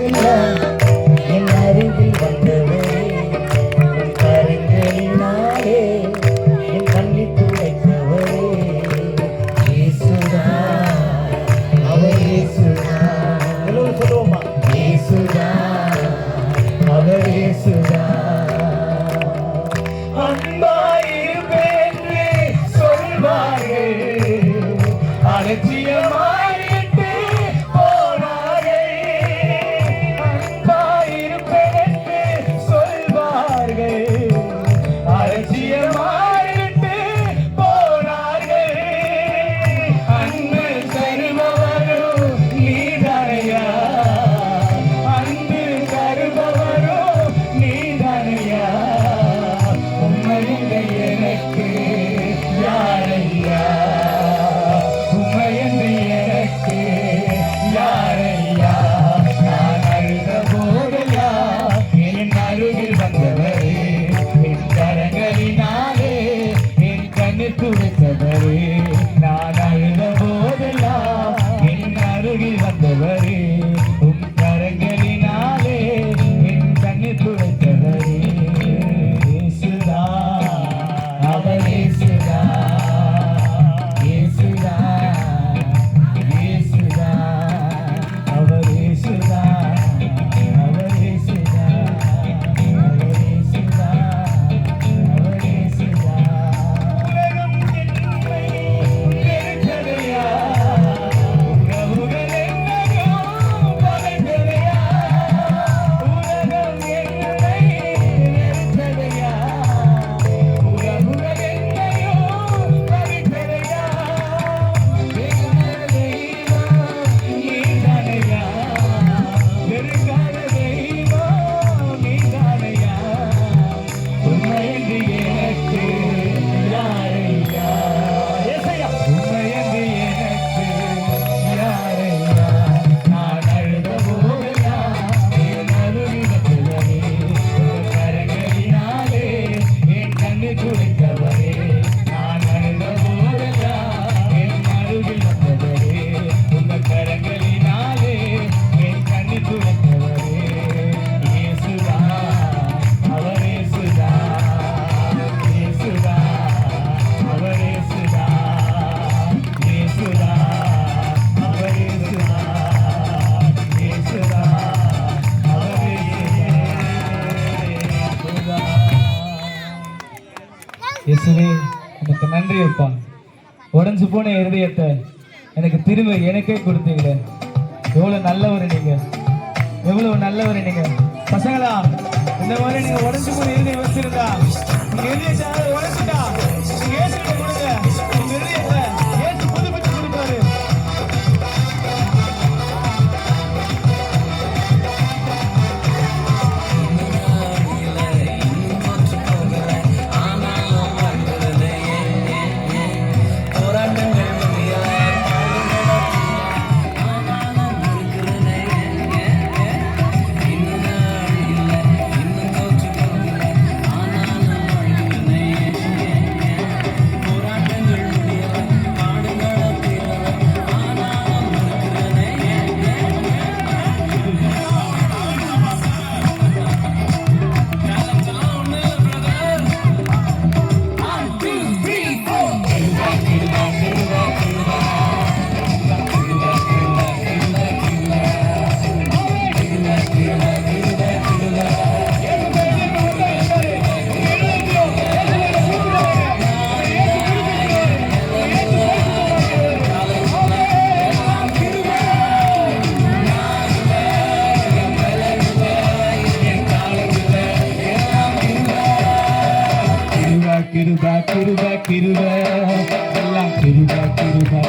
என் அருகில் வந்தவரே உன் கரங்களினாலே என் கண்ணீர் துடைத்தவரே இயேசுதா அவர் இயேசுதா எல்லோரும் சொல்லுவோமா இயேசுதா அவர் இயேசுதா அன்பாயிருப்பேன் சொல்வார்கள் அலட்சியமாயிட்டு போனார்கள் அன்பாயிருப்பேன் சொல்வார்கள் அலட்சியமாயிட்டு போனார்கள் அன்பு தருபவரும் நீதானையா அன்பு தருபவரும் நீதானையா உம்மையுடைய எனக்கு யாரையா உம்மையுடைய எனக்கு யாரையா நான் அழுத போதையா என் அருகில் வந்தவரே என் கரங்களினாலே என் கண்ணீர் துடைத்தவரே நான் அழுத போதையா என் அருகில் வந்தவரே உன் கரங்களினாலே என் கண்ணீர் துடைத்தவரே இயேசுதா அவர் இயேசுதா இயேசுதா இயேசுதா அவர் இயேசுதா அவர் இயேசுதா அவர் இயேசுதா அவர் இயேசுதா உலகம் என்னை வெறுத்ததையா உறவுகள் என்னையோ பகைத்ததையா உலகம் என்னை வெறுத்ததையா உறவுகள் என்னையோ பகைத்ததையா வெறுக்காத தெய்வம் நீதானையா வெறுக்காத தெய்வம் நீதானையா உண்மையன்று எனக்கு யாரையா ஏசையா உண்மையன்று எனக்கு யாரையா நான் அழுத போதையா என் அருகிலத்திலே உன் கரங்களினாலே என் கண்ணீர் துடைத்தவரே நான் அழுத போதையா என் அருகில் வந்தவரே உன் கரங்களினாலே என் கண்ணீர் துடைத்தவரே இயேசுதா அவர் இயேசுதா இயேசுதா அவர் இயேசுதா இயேசுதா அவர் இயேசுதா இயேசுதா அவர் இயேசுதா இயேசுவே உனக்கு நன்றி அப்பா உடஞ்சு போன இருதயத்தை எனக்கு திரும்ப எனக்கே கொடுத்தீங்க எவ்வளவு நல்லவர் நீங்க எவ்வளவு நல்லவர் நீங்க பசங்களா இந்த மாதிரி நீங்க உடஞ்சு போன இருதயம் வச்சிருந்தா நீங்க இருதயத்தை உடச்சுட்டா நீங்க ஏசுகிட்ட கொடுங்க உங்க இருதயத்தை ஏசு புதுப்பிச்சு கொடுப்பாரு கிருபா கிருபா கிருபா எல்லாம் கிருபா கிருபா